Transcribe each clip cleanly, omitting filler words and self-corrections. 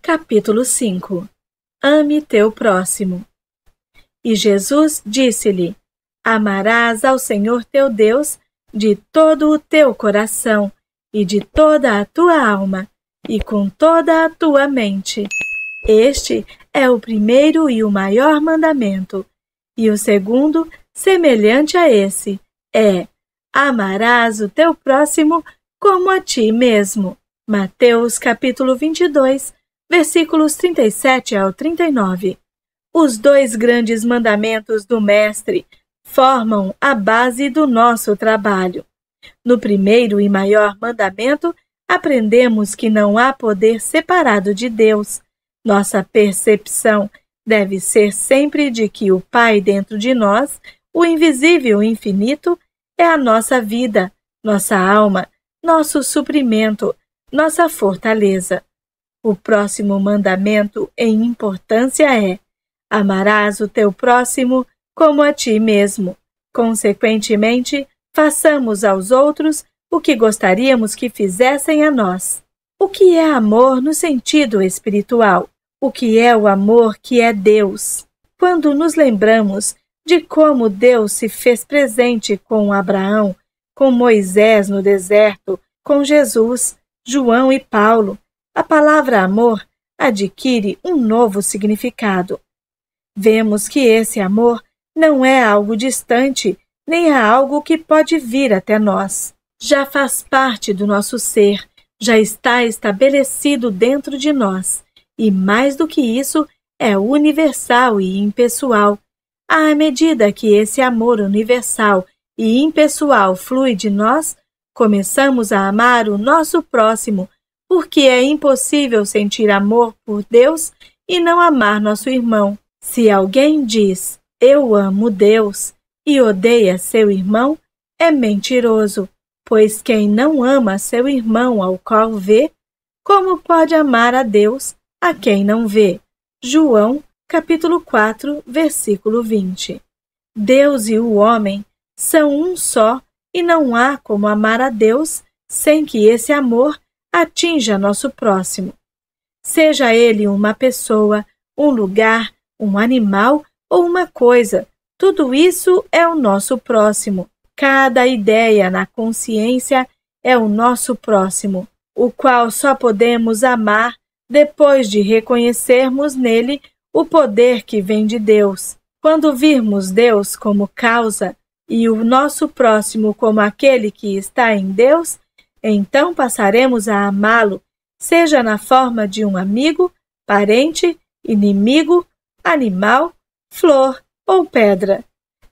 Capítulo 5. Ame teu próximo. E Jesus disse-lhe: Amarás ao Senhor teu Deus de todo o teu coração, e de toda a tua alma, e com toda a tua mente. Este é o primeiro e o maior mandamento. E o segundo, semelhante a esse, é: amarás o teu próximo como a ti mesmo. Mateus capítulo 22, versículos 37 ao 39. Os dois grandes mandamentos do Mestre formam a base do nosso trabalho. No primeiro e maior mandamento, aprendemos que não há poder separado de Deus. Nossa percepção deve ser sempre de que o Pai dentro de nós, o invisível infinito, é a nossa vida, nossa alma, nosso suprimento, nossa fortaleza. O próximo mandamento em importância é: amarás o teu próximo como a ti mesmo. Consequentemente, façamos aos outros o que gostaríamos que fizessem a nós. O que é amor no sentido espiritual? O que é o amor que é Deus? Quando nos lembramos de como Deus se fez presente com Abraão, com Moisés no deserto, com Jesus, João e Paulo, a palavra amor adquire um novo significado. Vemos que esse amor não é algo distante, nem é algo que pode vir até nós. Já faz parte do nosso ser, já está estabelecido dentro de nós, e mais do que isso, é universal e impessoal. À medida que esse amor universal e impessoal flui de nós, começamos a amar o nosso próximo, porque é impossível sentir amor por Deus e não amar nosso irmão. Se alguém diz: eu amo Deus, e odeia seu irmão, é mentiroso, pois quem não ama seu irmão ao qual vê, como pode amar a Deus a quem não vê? João, capítulo 4, versículo 20. Deus e o homem são um só, e não há como amar a Deus sem que esse amor atinja nosso próximo. Seja ele uma pessoa, um lugar, um animal ou uma coisa, tudo isso é o nosso próximo. Cada ideia na consciência é o nosso próximo, o qual só podemos amar depois de reconhecermos nele o poder que vem de Deus. Quando virmos Deus como causa e o nosso próximo como aquele que está em Deus, então passaremos a amá-lo, seja na forma de um amigo, parente, inimigo, animal, flor ou pedra.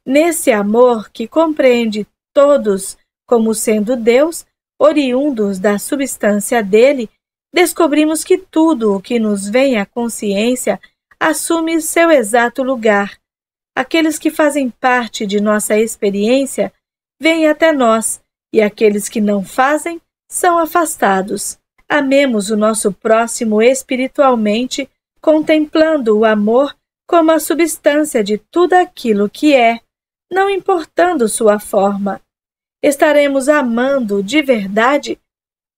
Nesse amor que compreende todos como sendo Deus, oriundos da substância dele, descobrimos que tudo o que nos vem à consciência assume seu exato lugar. Aqueles que fazem parte de nossa experiência vêm até nós, e aqueles que não fazem são afastados. Amemos o nosso próximo espiritualmente, contemplando o amor como a substância de tudo aquilo que é, não importando sua forma. Estaremos amando de verdade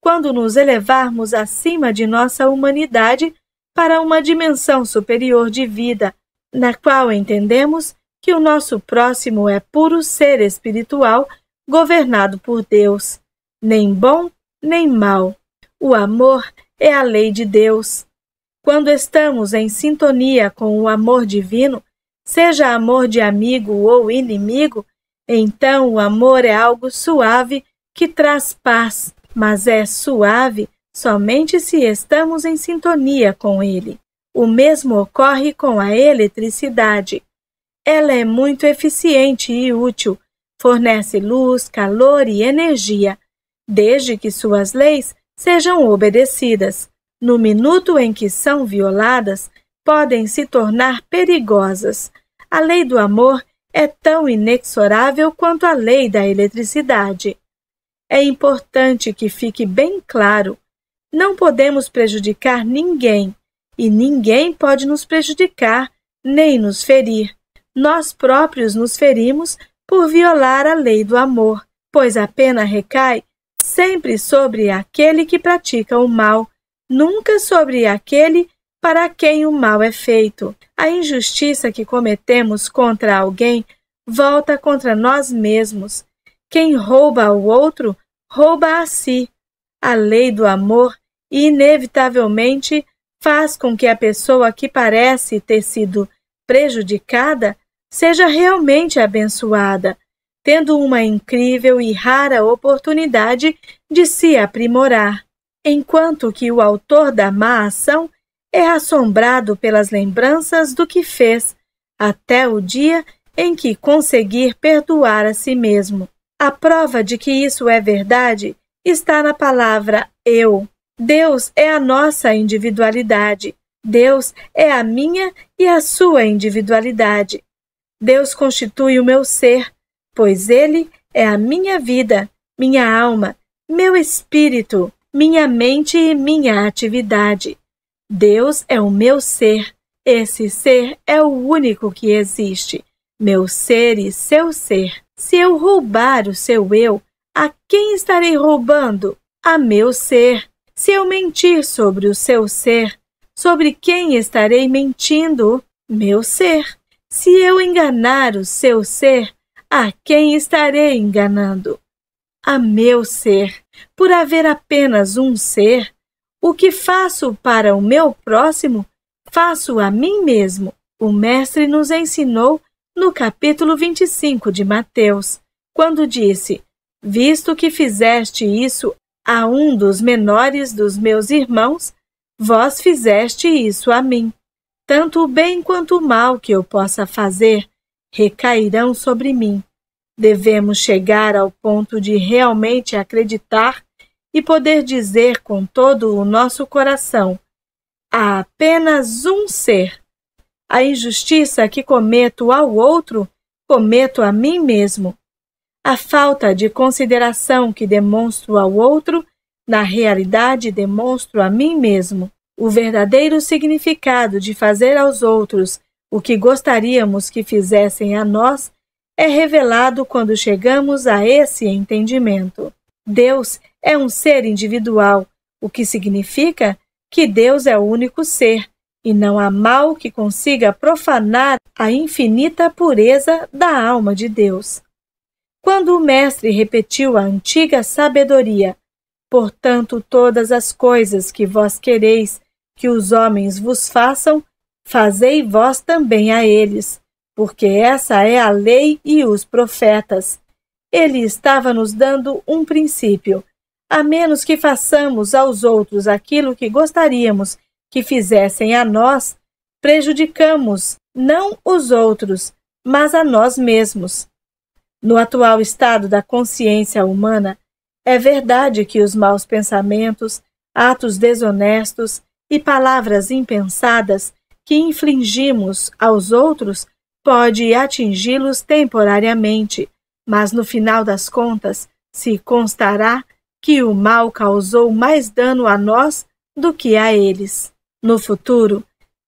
quando nos elevarmos acima de nossa humanidade para uma dimensão superior de vida, na qual entendemos que o nosso próximo é puro ser espiritual governado por Deus, nem bom nem mal. O amor é a lei de Deus. Quando estamos em sintonia com o amor divino, seja amor de amigo ou inimigo, então o amor é algo suave que traz paz, mas é suave somente se estamos em sintonia com ele. O mesmo ocorre com a eletricidade. Ela é muito eficiente e útil, fornece luz, calor e energia, desde que suas leis sejam obedecidas. No minuto em que são violadas, podem se tornar perigosas. A lei do amor é tão inexorável quanto a lei da eletricidade. É importante que fique bem claro: não podemos prejudicar ninguém, e ninguém pode nos prejudicar nem nos ferir. Nós próprios nos ferimos por violar a lei do amor, pois a pena recai sempre sobre aquele que pratica o mal, nunca sobre aquele para quem o mal é feito. A injustiça que cometemos contra alguém volta contra nós mesmos. Quem rouba ao outro, rouba a si. A lei do amor, inevitavelmente, faz com que a pessoa que parece ter sido prejudicada seja realmente abençoada, tendo uma incrível e rara oportunidade de se aprimorar, enquanto que o autor da má ação é assombrado pelas lembranças do que fez, até o dia em que conseguir perdoar a si mesmo. A prova de que isso é verdade está na palavra eu. Deus é a nossa individualidade. Deus é a minha e a sua individualidade. Deus constitui o meu ser, pois Ele é a minha vida, minha alma, meu espírito, minha mente e minha atividade. Deus é o meu ser. Esse ser é o único que existe. Meu ser e seu ser. Se eu roubar o seu eu, a quem estarei roubando? A meu ser. Se eu mentir sobre o seu ser, sobre quem estarei mentindo? Meu ser. Se eu enganar o seu ser, a quem estarei enganando? A meu ser. Por haver apenas um ser, o que faço para o meu próximo, faço a mim mesmo. O Mestre nos ensinou no capítulo 25 de Mateus, quando disse: visto que fizeste isso a um dos menores dos meus irmãos, vós fizeste isso a mim. Tanto o bem quanto o mal que eu possa fazer recairão sobre mim. Devemos chegar ao ponto de realmente acreditar e poder dizer com todo o nosso coração: há apenas um ser. A injustiça que cometo ao outro, cometo a mim mesmo. A falta de consideração que demonstro ao outro, na realidade demonstro a mim mesmo. O verdadeiro significado de fazer aos outros o que gostaríamos que fizessem a nós é revelado quando chegamos a esse entendimento. Deus é um ser individual, o que significa que Deus é o único ser, e não há mal que consiga profanar a infinita pureza da alma de Deus. Quando o Mestre repetiu a antiga sabedoria: portanto, todas as coisas que vós quereis que os homens vos façam, fazei vós também a eles, porque essa é a lei e os profetas. Ele estava nos dando um princípio. A menos que façamos aos outros aquilo que gostaríamos que fizessem a nós, prejudicamos não os outros, mas a nós mesmos. No atual estado da consciência humana, é verdade que os maus pensamentos, atos desonestos e palavras impensadas que infligimos aos outros pode atingi-los temporariamente, mas no final das contas se constará que o mal causou mais dano a nós do que a eles. No futuro,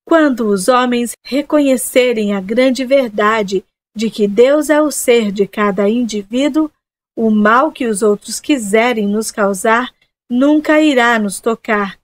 quando os homens reconhecerem a grande verdade de que Deus é o ser de cada indivíduo, o mal que os outros quiserem nos causar nunca irá nos tocar,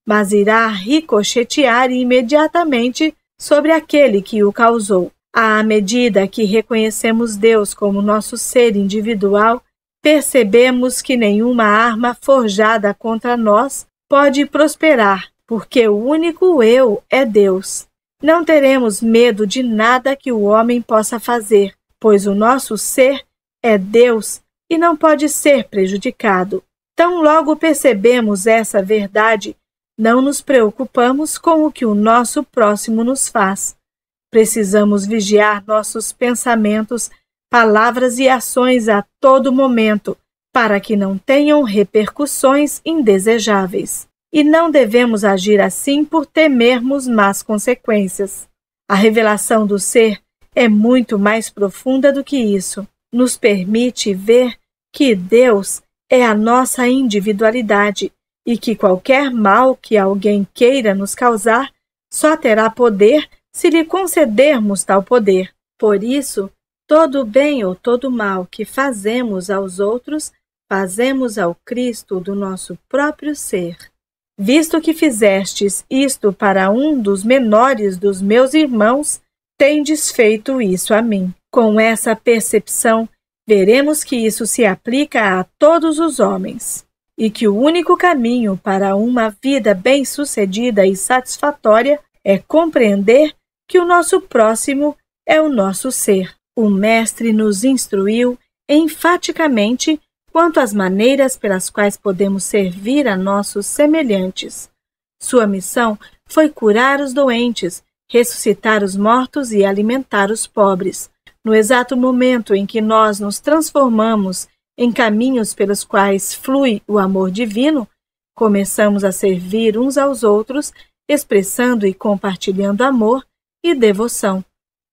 mas irá ricochetear imediatamente sobre aquele que o causou. À medida que reconhecemos Deus como nosso ser individual, percebemos que nenhuma arma forjada contra nós pode prosperar, porque o único eu é Deus. Não teremos medo de nada que o homem possa fazer, pois o nosso ser é Deus e não pode ser prejudicado. Tão logo percebemos essa verdade, não nos preocupamos com o que o nosso próximo nos faz. Precisamos vigiar nossos pensamentos, palavras e ações a todo momento, para que não tenham repercussões indesejáveis. E não devemos agir assim por temermos más consequências. A revelação do ser é muito mais profunda do que isso. Nos permite ver que Deus é a nossa individualidade e que qualquer mal que alguém queira nos causar só terá poder se lhe concedermos tal poder. Por isso, todo bem ou todo mal que fazemos aos outros, fazemos ao Cristo do nosso próprio ser. Visto que fizestes isto para um dos menores dos meus irmãos, tendes feito isso a mim. Com essa percepção, veremos que isso se aplica a todos os homens, e que o único caminho para uma vida bem-sucedida e satisfatória é compreender que o nosso próximo é o nosso ser. O Mestre nos instruiu enfaticamente quanto às maneiras pelas quais podemos servir a nossos semelhantes. Sua missão foi curar os doentes, ressuscitar os mortos e alimentar os pobres. No exato momento em que nós nos transformamos em caminhos pelos quais flui o amor divino, começamos a servir uns aos outros, expressando e compartilhando amor e devoção.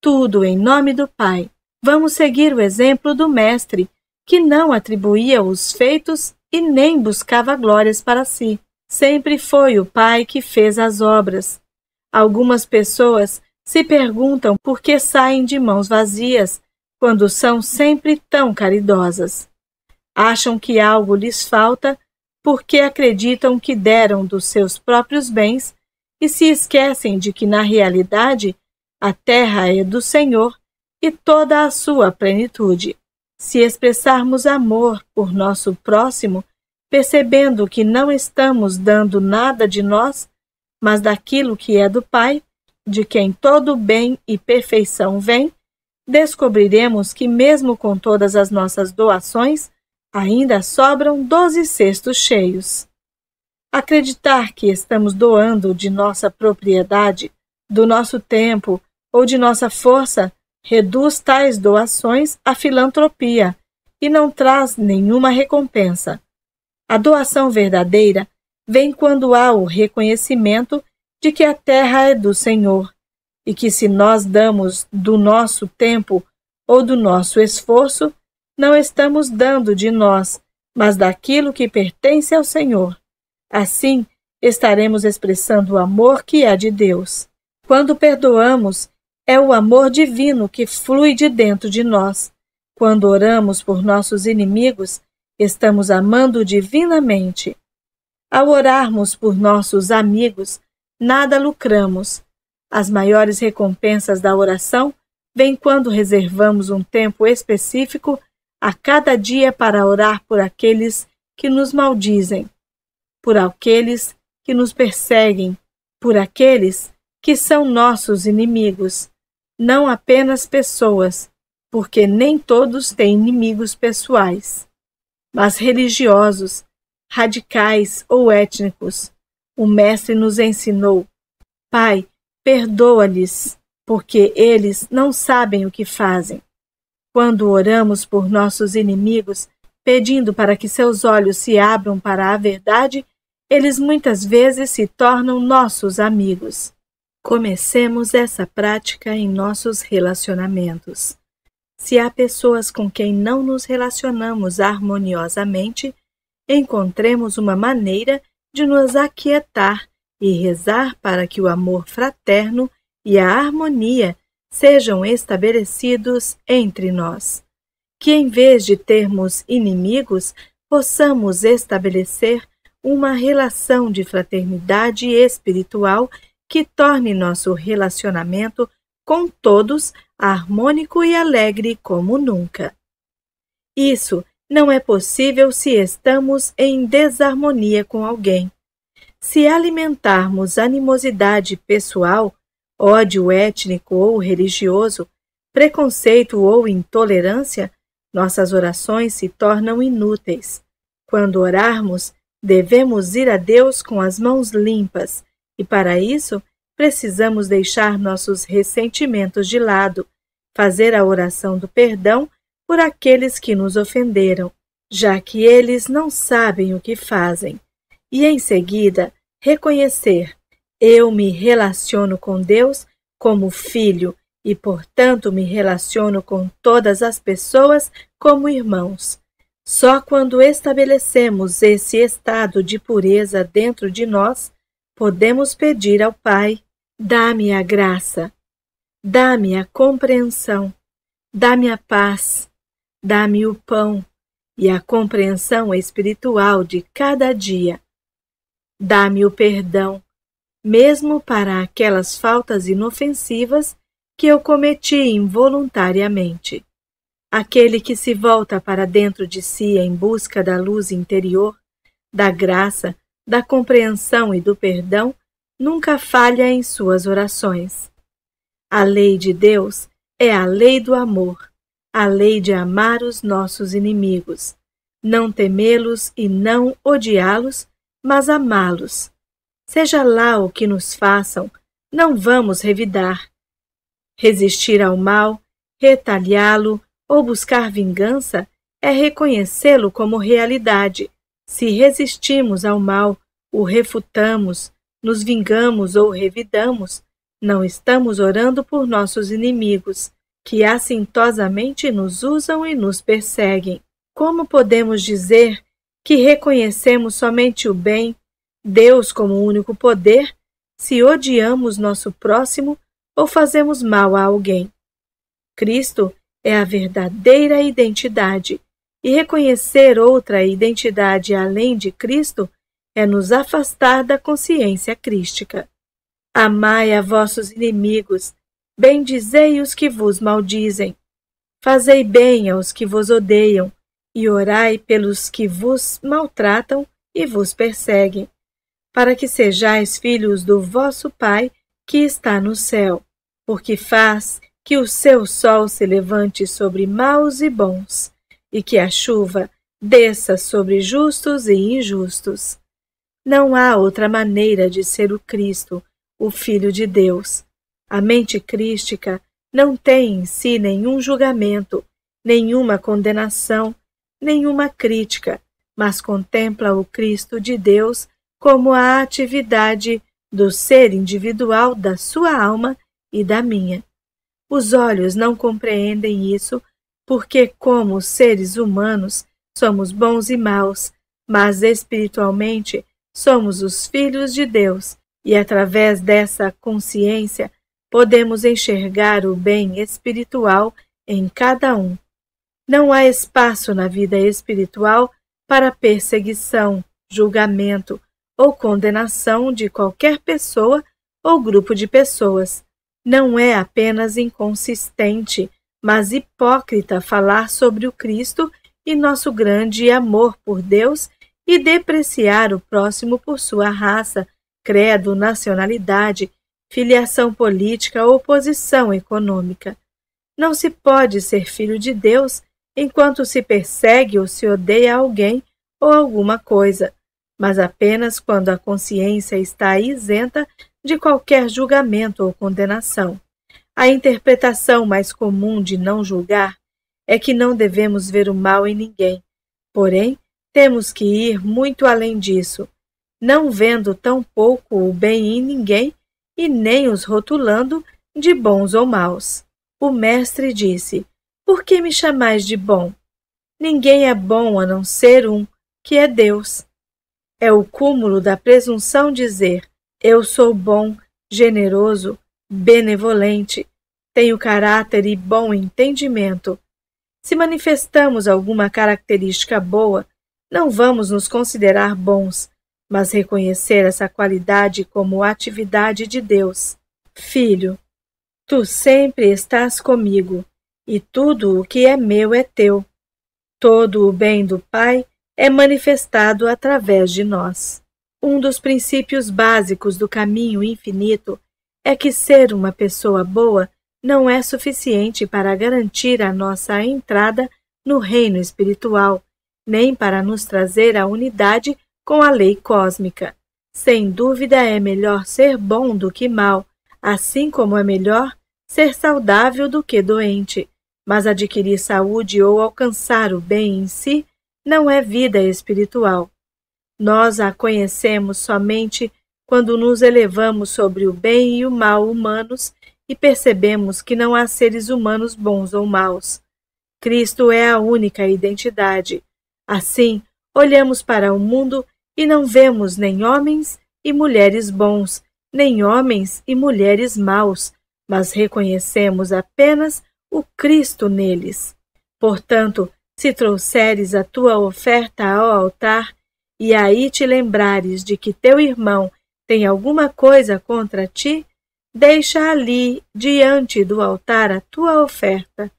Tudo em nome do Pai. Vamos seguir o exemplo do Mestre, que não atribuía os feitos e nem buscava glórias para si. Sempre foi o Pai que fez as obras. Algumas pessoas se perguntam por que saem de mãos vazias, quando são sempre tão caridosas. Acham que algo lhes falta porque acreditam que deram dos seus próprios bens e se esquecem de que, na realidade, a terra é do Senhor e toda a sua plenitude. Se expressarmos amor por nosso próximo, percebendo que não estamos dando nada de nós, mas daquilo que é do Pai, de quem todo bem e perfeição vem, descobriremos que mesmo com todas as nossas doações, ainda sobram 12 cestos cheios. Acreditar que estamos doando de nossa propriedade, do nosso tempo ou de nossa força reduz tais doações à filantropia e não traz nenhuma recompensa. A doação verdadeira vem quando há o reconhecimento de que a terra é do Senhor e que, se nós damos do nosso tempo ou do nosso esforço, não estamos dando de nós, mas daquilo que pertence ao Senhor. Assim, estaremos expressando o amor que é de Deus. Quando perdoamos, é o amor divino que flui de dentro de nós. Quando oramos por nossos inimigos, estamos amando divinamente. Ao orarmos por nossos amigos, nada lucramos. As maiores recompensas da oração vêm quando reservamos um tempo específico a cada dia para orar por aqueles que nos maldizem, por aqueles que nos perseguem, por aqueles que são nossos inimigos, não apenas pessoas, porque nem todos têm inimigos pessoais, mas religiosos, radicais ou étnicos. O Mestre nos ensinou: Pai, perdoa-lhes, porque eles não sabem o que fazem. Quando oramos por nossos inimigos, pedindo para que seus olhos se abram para a verdade, eles muitas vezes se tornam nossos amigos. Comecemos essa prática em nossos relacionamentos. Se há pessoas com quem não nos relacionamos harmoniosamente, encontremos uma maneira de nos aquietar e rezar para que o amor fraterno e a harmonia sejam estabelecidos entre nós. Que, em vez de termos inimigos, possamos estabelecer uma relação de fraternidade espiritual que torne nosso relacionamento com todos harmônico e alegre como nunca. Isso não é possível se estamos em desarmonia com alguém. Se alimentarmos animosidade pessoal, ódio étnico ou religioso, preconceito ou intolerância, nossas orações se tornam inúteis. Quando orarmos, devemos ir a Deus com as mãos limpas, e para isso precisamos deixar nossos ressentimentos de lado, fazer a oração do perdão por aqueles que nos ofenderam, já que eles não sabem o que fazem, e em seguida reconhecer: eu me relaciono com Deus como filho e, portanto, me relaciono com todas as pessoas como irmãos. Só quando estabelecemos esse estado de pureza dentro de nós, podemos pedir ao Pai: dá-me a graça, dá-me a compreensão, dá-me a paz, dá-me o pão e a compreensão espiritual de cada dia. Dá-me o perdão, mesmo para aquelas faltas inofensivas que eu cometi involuntariamente. Aquele que se volta para dentro de si em busca da luz interior, da graça, da compreensão e do perdão, nunca falha em suas orações. A lei de Deus é a lei do amor, a lei de amar os nossos inimigos, não temê-los e não odiá-los, mas amá-los. Seja lá o que nos façam, não vamos revidar. Resistir ao mal, retaliá-lo ou buscar vingança é reconhecê-lo como realidade. Se resistimos ao mal, o refutamos, nos vingamos ou revidamos, não estamos orando por nossos inimigos, que assintosamente nos usam e nos perseguem. Como podemos dizer que reconhecemos somente o bem, Deus como único poder, se odiamos nosso próximo ou fazemos mal a alguém? Cristo é a verdadeira identidade, e reconhecer outra identidade além de Cristo é nos afastar da consciência crística. Amai a vossos inimigos, bendizei os que vos maldizem, fazei bem aos que vos odeiam, e orai pelos que vos maltratam e vos perseguem, para que sejais filhos do vosso Pai que está no céu, porque faz que o seu sol se levante sobre maus e bons, e que a chuva desça sobre justos e injustos. Não há outra maneira de ser o Cristo, o Filho de Deus. A mente crística não tem em si nenhum julgamento, nenhuma condenação, nenhuma crítica, mas contempla o Cristo de Deus como a atividade do ser individual da sua alma e da minha. Os olhos não compreendem isso porque, como seres humanos, somos bons e maus, mas espiritualmente somos os filhos de Deus e, através dessa consciência, podemos enxergar o bem espiritual em cada um. Não há espaço na vida espiritual para perseguição, julgamento ou condenação de qualquer pessoa ou grupo de pessoas. Não é apenas inconsistente, mas hipócrita falar sobre o Cristo e nosso grande amor por Deus e depreciar o próximo por sua raça, credo, nacionalidade, filiação política ou posição econômica. Não se pode ser filho de Deus enquanto se persegue ou se odeia alguém ou alguma coisa, mas apenas quando a consciência está isenta de qualquer julgamento ou condenação. A interpretação mais comum de não julgar é que não devemos ver o mal em ninguém, porém, temos que ir muito além disso, não vendo tão pouco o bem em ninguém e nem os rotulando de bons ou maus. O Mestre disse: por que me chamais de bom? Ninguém é bom a não ser um, que é Deus. É o cúmulo da presunção dizer: eu sou bom, generoso, benevolente, tenho caráter e bom entendimento. Se manifestamos alguma característica boa, não vamos nos considerar bons, mas reconhecer essa qualidade como atividade de Deus. Filho, tu sempre estás comigo, e tudo o que é meu é teu. Todo o bem do Pai é manifestado através de nós. Um dos princípios básicos do caminho infinito é que ser uma pessoa boa não é suficiente para garantir a nossa entrada no reino espiritual, nem para nos trazer a unidade com a lei cósmica. Sem dúvida é melhor ser bom do que mal, assim como é melhor ser saudável do que doente, mas adquirir saúde ou alcançar o bem em si não é vida espiritual. Nós a conhecemos somente quando nos elevamos sobre o bem e o mal humanos e percebemos que não há seres humanos bons ou maus. Cristo é a única identidade. Assim, olhamos para o mundo e não vemos nem homens e mulheres bons, nem homens e mulheres maus, mas reconhecemos apenas o Cristo neles. Portanto, se trouxeres a tua oferta ao altar, e aí te lembrares de que teu irmão tem alguma coisa contra ti, deixa ali, diante do altar, a tua oferta,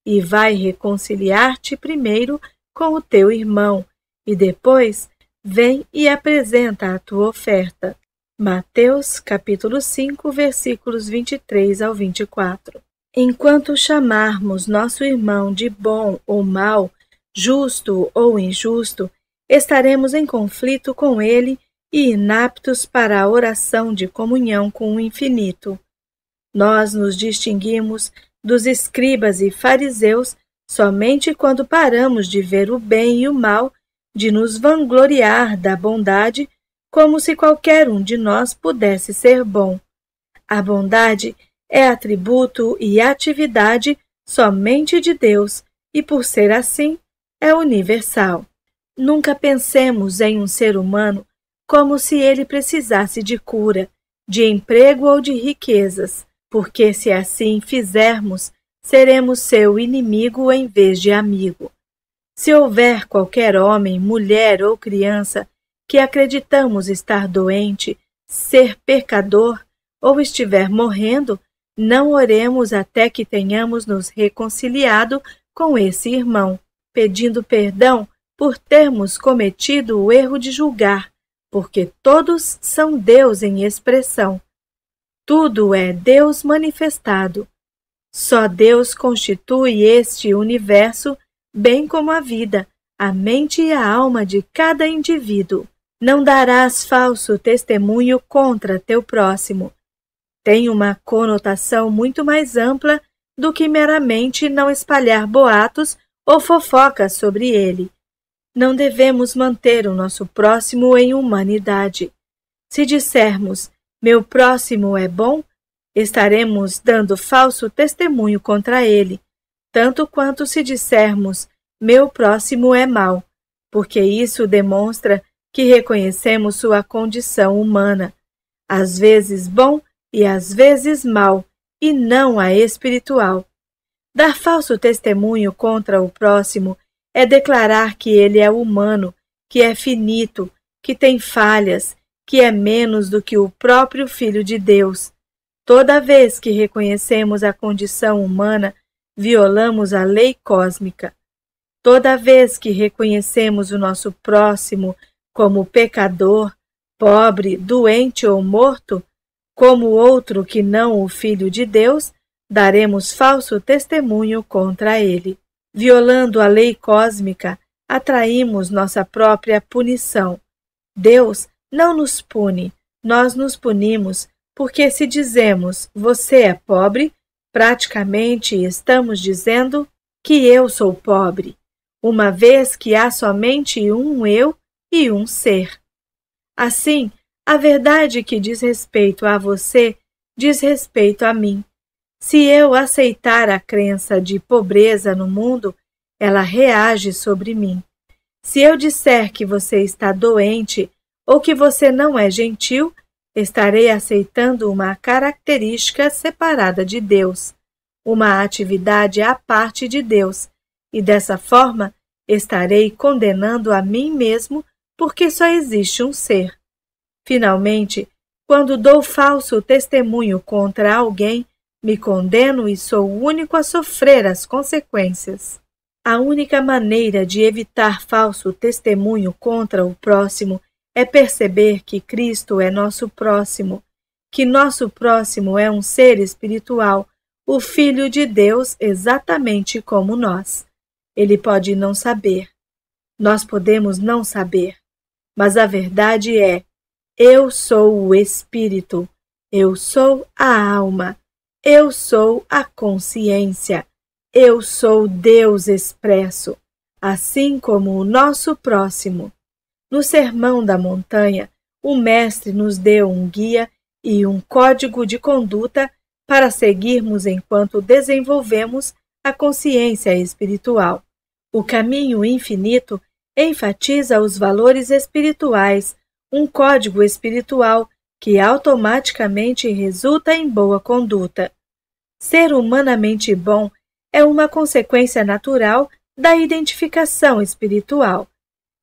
e vai reconciliar-te primeiro com o teu irmão, e depois vem e apresenta a tua oferta. Mateus, capítulo 5, versículos 23 ao 24. Enquanto chamarmos nosso irmão de bom ou mau, justo ou injusto, estaremos em conflito com ele e inaptos para a oração de comunhão com o infinito. Nós nos distinguimos dos escribas e fariseus somente quando paramos de ver o bem e o mal, de nos vangloriar da bondade, como se qualquer um de nós pudesse ser bom. A bondade é atributo e atividade somente de Deus e, por ser assim, é universal. Nunca pensemos em um ser humano como se ele precisasse de cura, de emprego ou de riquezas, porque se assim fizermos, seremos seu inimigo em vez de amigo. Se houver qualquer homem, mulher ou criança que acreditamos estar doente, ser pecador ou estiver morrendo, não oremos até que tenhamos nos reconciliado com esse irmão, pedindo perdão por termos cometido o erro de julgar, porque todos são Deus em expressão. Tudo é Deus manifestado. Só Deus constitui este universo, bem como a vida, a mente e a alma de cada indivíduo. Não darás falso testemunho contra teu próximo. Tem uma conotação muito mais ampla do que meramente não espalhar boatos ou fofocas sobre ele. Não devemos manter o nosso próximo em humanidade. Se dissermos, meu próximo é bom, estaremos dando falso testemunho contra ele, tanto quanto se dissermos, meu próximo é mau, porque isso demonstra que reconhecemos sua condição humana, às vezes bom e às vezes mau, e não a espiritual. Dar falso testemunho contra o próximo é declarar que ele é humano, que é finito, que tem falhas, que é menos do que o próprio Filho de Deus. Toda vez que reconhecemos a condição humana, violamos a lei cósmica. Toda vez que reconhecemos o nosso próximo como pecador, pobre, doente ou morto, como outro que não o Filho de Deus, daremos falso testemunho contra ele. Violando a lei cósmica, atraímos nossa própria punição. Deus não nos pune, nós nos punimos, porque se dizemos, você é pobre, praticamente estamos dizendo que eu sou pobre, uma vez que há somente um eu e um ser. Assim, a verdade que diz respeito a você diz respeito a mim. Se eu aceitar a crença de pobreza no mundo, ela reage sobre mim. Se eu disser que você está doente ou que você não é gentil, estarei aceitando uma característica separada de Deus, uma atividade à parte de Deus, e dessa forma estarei condenando a mim mesmo porque só existe um ser. Finalmente, quando dou falso testemunho contra alguém, me condeno e sou o único a sofrer as consequências. A única maneira de evitar falso testemunho contra o próximo é perceber que Cristo é nosso próximo, que nosso próximo é um ser espiritual, o Filho de Deus exatamente como nós. Ele pode não saber. Nós podemos não saber. Mas a verdade é, eu sou o Espírito, eu sou a alma, eu sou a consciência, eu sou Deus expresso, assim como o nosso próximo. No Sermão da Montanha, o Mestre nos deu um guia e um código de conduta para seguirmos enquanto desenvolvemos a consciência espiritual. O caminho infinito enfatiza os valores espirituais, um código espiritual que automaticamente resulta em boa conduta. Ser humanamente bom é uma consequência natural da identificação espiritual.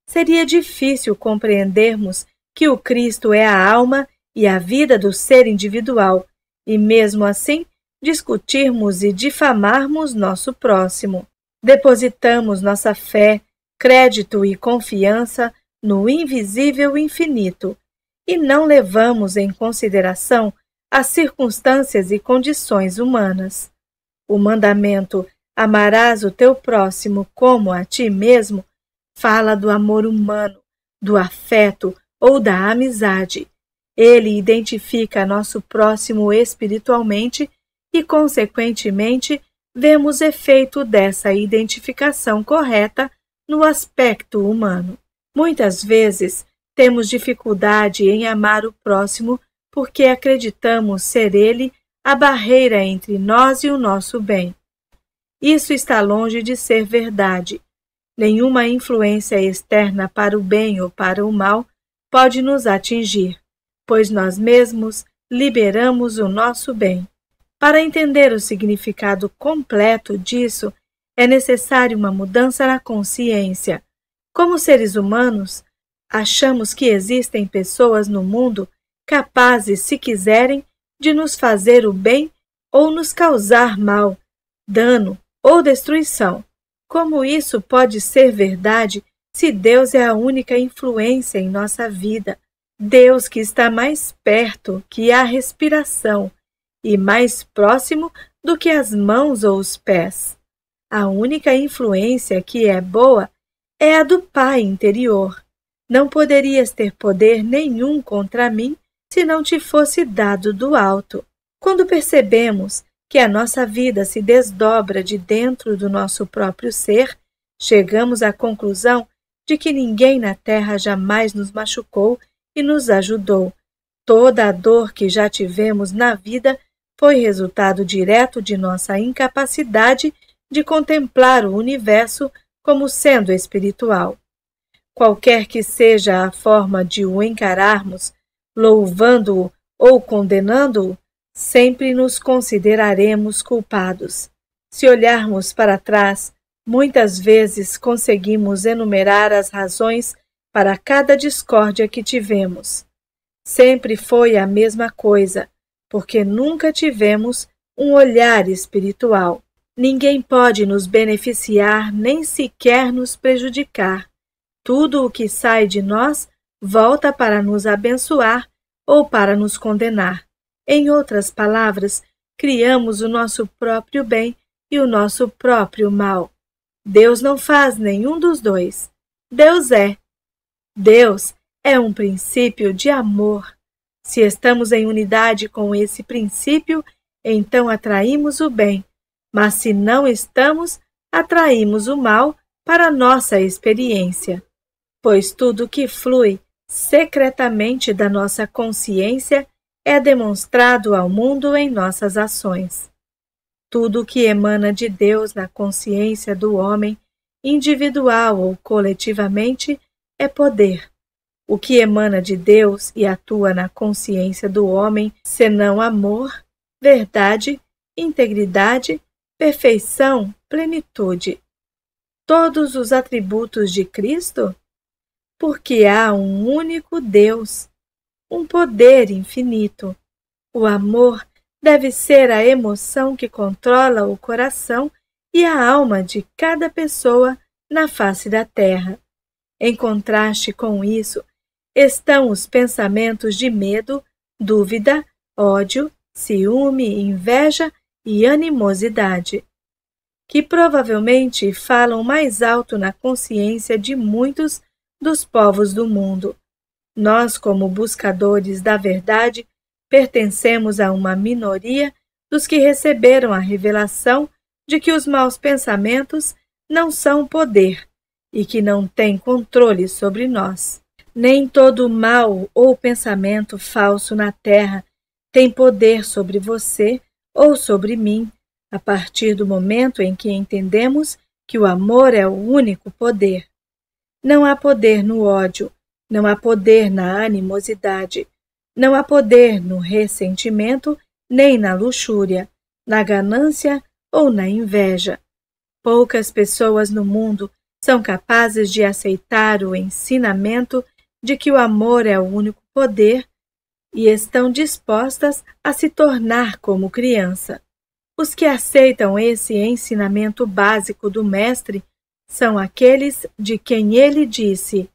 seria difícil compreendermos que o Cristo é a alma e a vida do ser individual, e mesmo assim discutirmos e difamarmos nosso próximo. Depositamos nossa fé, crédito e confiança no invisível infinito e não levamos em consideração as circunstâncias e condições humanas. O mandamento "amarás o teu próximo como a ti mesmo" fala do amor humano, do afeto ou da amizade. Ele identifica nosso próximo espiritualmente e, consequentemente, vemos efeito dessa identificação correta no aspecto humano. Muitas vezes temos dificuldade em amar o próximo porque acreditamos ser ele a barreira entre nós e o nosso bem. Isso está longe de ser verdade. Nenhuma influência externa para o bem ou para o mal pode nos atingir, pois nós mesmos liberamos o nosso bem. Para entender o significado completo disso, é necessária uma mudança na consciência. Como seres humanos, achamos que existem pessoas no mundo capazes, se quiserem, de nos fazer o bem ou nos causar mal, dano ou destruição. Como isso pode ser verdade se Deus é a única influência em nossa vida? Deus que está mais perto que a respiração e mais próximo do que as mãos ou os pés. A única influência que é boa é a do Pai interior. Não poderias ter poder nenhum contra mim se não te fosse dado do alto. Quando percebemos que a nossa vida se desdobra de dentro do nosso próprio ser, chegamos à conclusão de que ninguém na terra jamais nos machucou e nos ajudou. Toda a dor que já tivemos na vida foi resultado direto de nossa incapacidade de contemplar o universo como sendo espiritual. Qualquer que seja a forma de o encararmos, louvando-o ou condenando-o, sempre nos consideraremos culpados. Se olharmos para trás, muitas vezes conseguimos enumerar as razões para cada discórdia que tivemos. Sempre foi a mesma coisa, porque nunca tivemos um olhar espiritual. Ninguém pode nos beneficiar nem sequer nos prejudicar. Tudo o que sai de nós volta para nos abençoar ou para nos condenar. Em outras palavras, criamos o nosso próprio bem e o nosso próprio mal. Deus não faz nenhum dos dois. Deus é um princípio de amor. Se estamos em unidade com esse princípio, então atraímos o bem, mas se não estamos, atraímos o mal para nossa experiência. Pois tudo que flui secretamente da nossa consciência é demonstrado ao mundo em nossas ações. Tudo o que emana de Deus na consciência do homem, individual ou coletivamente, é poder. O que emana de Deus e atua na consciência do homem, senão amor, verdade, integridade, perfeição, plenitude. Todos os atributos de Cristo? Porque há um único Deus, um poder infinito. O amor deve ser a emoção que controla o coração e a alma de cada pessoa na face da terra. Em contraste com isso, estão os pensamentos de medo, dúvida, ódio, ciúme, inveja e animosidade, que provavelmente falam mais alto na consciência de muitos dos povos do mundo. Nós, como buscadores da verdade, pertencemos a uma minoria dos que receberam a revelação de que os maus pensamentos não são poder e que não têm controle sobre nós. Nem todo mal ou pensamento falso na terra tem poder sobre você ou sobre mim, a partir do momento em que entendemos que o amor é o único poder. Não há poder no ódio, não há poder na animosidade, não há poder no ressentimento, nem na luxúria, na ganância ou na inveja. Poucas pessoas no mundo são capazes de aceitar o ensinamento de que o amor é o único poder e estão dispostas a se tornar como criança. Os que aceitam esse ensinamento básico do Mestre são aqueles de quem ele disse: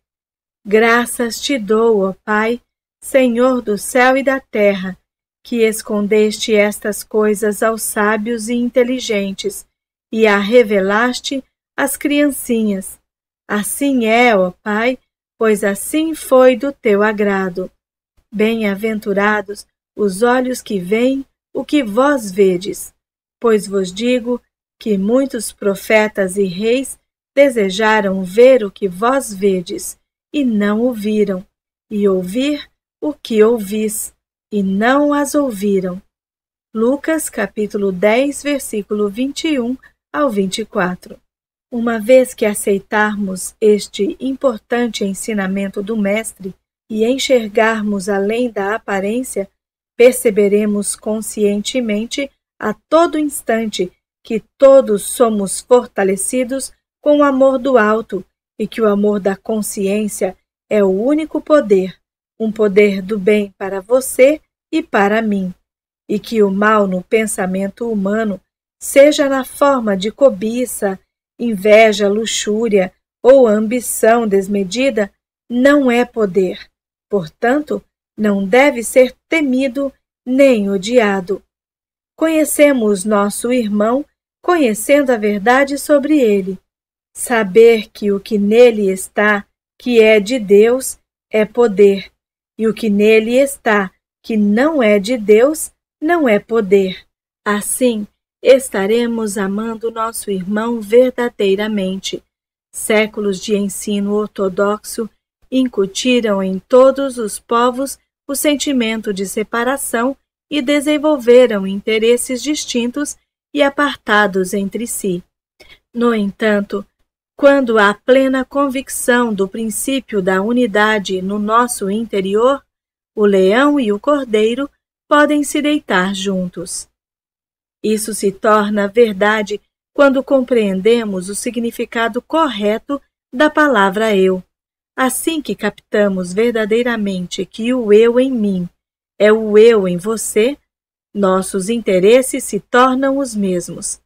Graças te dou, ó Pai, Senhor do céu e da terra, que escondeste estas coisas aos sábios e inteligentes e a revelaste às criancinhas. Assim é, ó Pai, pois assim foi do teu agrado. Bem-aventurados os olhos que veem o que vós vedes, pois vos digo que muitos profetas e reis desejaram ver o que vós vedes, e não o viram, e ouvir o que ouvis, e não as ouviram. Lucas capítulo 10, versículo 21 ao 24. Uma vez que aceitarmos este importante ensinamento do Mestre e enxergarmos além da aparência, perceberemos conscientemente a todo instante que todos somos fortalecidos com o amor do alto e que o amor da consciência é o único poder, um poder do bem para você e para mim, e que o mal no pensamento humano, seja na forma de cobiça, inveja, luxúria ou ambição desmedida, não é poder. Portanto, não deve ser temido nem odiado. Conhecemos nosso irmão, conhecendo a verdade sobre ele. Saber que o que nele está, que é de Deus, é poder, e o que nele está, que não é de Deus, não é poder. Assim, estaremos amando nosso irmão verdadeiramente. Séculos de ensino ortodoxo incutiram em todos os povos o sentimento de separação e desenvolveram interesses distintos e apartados entre si. No entanto, quando há plena convicção do princípio da unidade no nosso interior, o leão e o cordeiro podem se deitar juntos. Isso se torna verdade quando compreendemos o significado correto da palavra eu. Assim que captamos verdadeiramente que o eu em mim é o eu em você, nossos interesses se tornam os mesmos.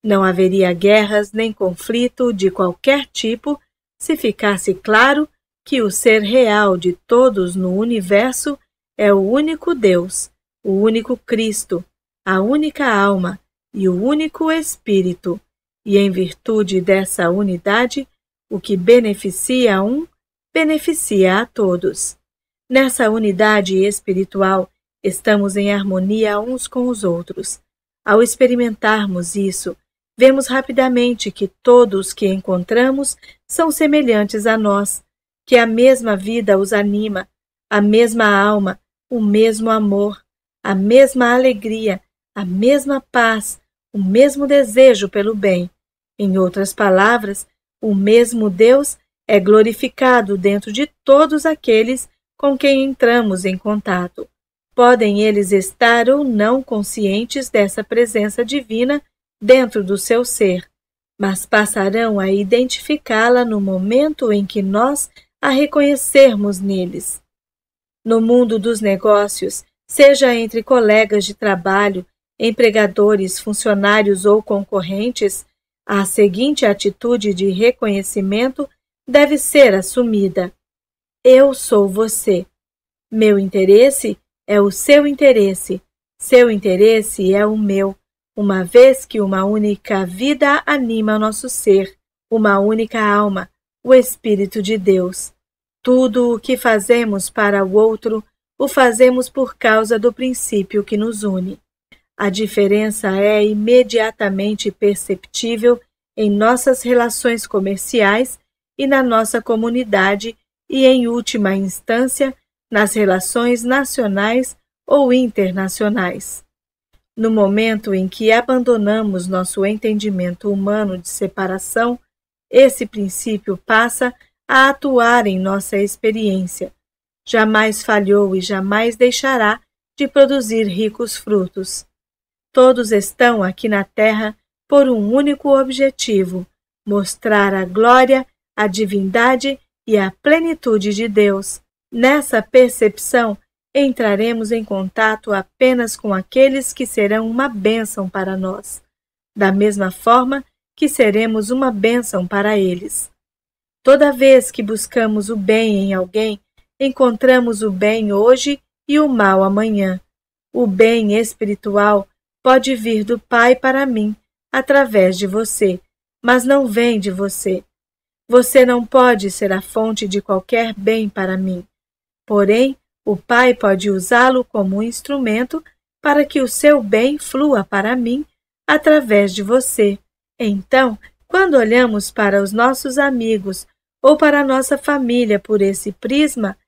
Não haveria guerras nem conflito de qualquer tipo se ficasse claro que o ser real de todos no universo é o único Deus, o único Cristo, a única alma e o único Espírito, e em virtude dessa unidade, o que beneficia a um, beneficia a todos. Nessa unidade espiritual, estamos em harmonia uns com os outros. Ao experimentarmos isso, vemos rapidamente que todos que encontramos são semelhantes a nós, que a mesma vida os anima, a mesma alma, o mesmo amor, a mesma alegria, a mesma paz, o mesmo desejo pelo bem. Em outras palavras, o mesmo Deus é glorificado dentro de todos aqueles com quem entramos em contato. Podem eles estar ou não conscientes dessa presença divina dentro do seu ser, mas passarão a identificá-la no momento em que nós a reconhecermos neles. No mundo dos negócios, seja entre colegas de trabalho, empregadores, funcionários ou concorrentes, a seguinte atitude de reconhecimento deve ser assumida. Eu sou você. Meu interesse é o seu interesse. Seu interesse é o meu, uma vez que uma única vida anima nosso ser, uma única alma, o Espírito de Deus. Tudo o que fazemos para o outro, o fazemos por causa do princípio que nos une. A diferença é imediatamente perceptível em nossas relações comerciais e na nossa comunidade e, em última instância, nas relações nacionais ou internacionais. No momento em que abandonamos nosso entendimento humano de separação, esse princípio passa a atuar em nossa experiência. Jamais falhou e jamais deixará de produzir ricos frutos. Todos estão aqui na Terra por um único objetivo, mostrar a glória, a divindade e a plenitude de Deus. Nessa percepção, entraremos em contato apenas com aqueles que serão uma bênção para nós, da mesma forma que seremos uma bênção para eles. Toda vez que buscamos o bem em alguém, encontramos o bem hoje e o mal amanhã. O bem espiritual pode vir do Pai para mim, através de você, mas não vem de você. Você não pode ser a fonte de qualquer bem para mim. Porém, o Pai pode usá-lo como um instrumento para que o seu bem flua para mim através de você. Então, quando olhamos para os nossos amigos ou para a nossa família por esse prisma,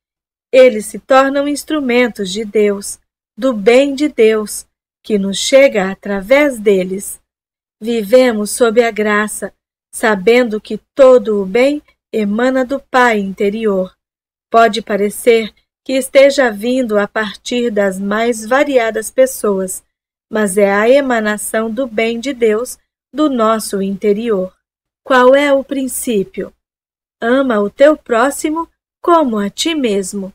eles se tornam instrumentos de Deus, do bem de Deus, que nos chega através deles. Vivemos sob a graça, sabendo que todo o bem emana do Pai interior. Pode parecer que esteja vindo a partir das mais variadas pessoas, mas é a emanação do bem de Deus do nosso interior. Qual é o princípio? Ama o teu próximo como a ti mesmo.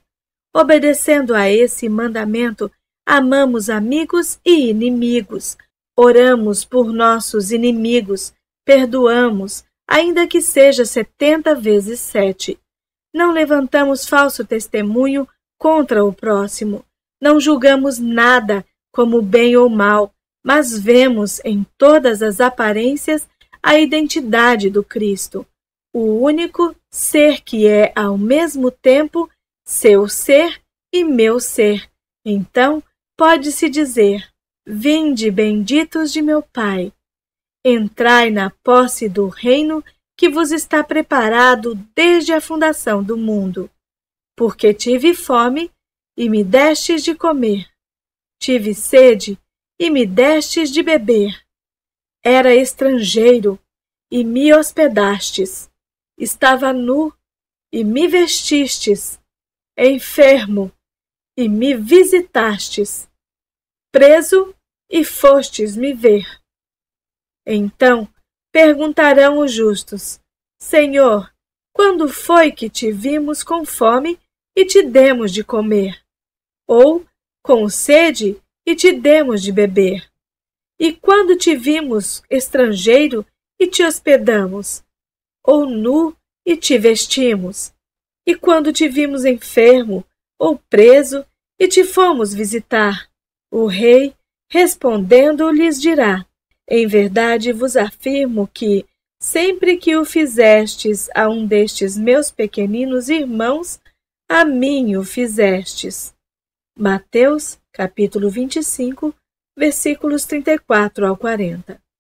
Obedecendo a esse mandamento, amamos amigos e inimigos, oramos por nossos inimigos, perdoamos, ainda que seja 70 vezes 7. Não levantamos falso testemunho contra o próximo, não julgamos nada como bem ou mal, mas vemos em todas as aparências a identidade do Cristo, o único ser que é ao mesmo tempo seu ser e meu ser. Então, pode-se dizer: vinde, benditos de meu Pai, entrai na posse do reino que vos está preparado desde a fundação do mundo. Porque tive fome e me destes de comer, tive sede e me destes de beber. Era estrangeiro e me hospedastes, estava nu e me vestistes, enfermo e me visitastes, preso e fostes me ver. Então perguntarão os justos: Senhor, quando foi que te vimos com fome e te demos de comer? Ou com sede e te demos de beber? E quando te vimos estrangeiro e te hospedamos? Ou nu e te vestimos? E quando te vimos enfermo ou preso e te fomos visitar? O rei, respondendo, lhes dirá: em verdade vos afirmo que, sempre que o fizestes a um destes meus pequeninos irmãos, a mim o fizestes. Mateus, capítulo 25, versículos 34 ao 40.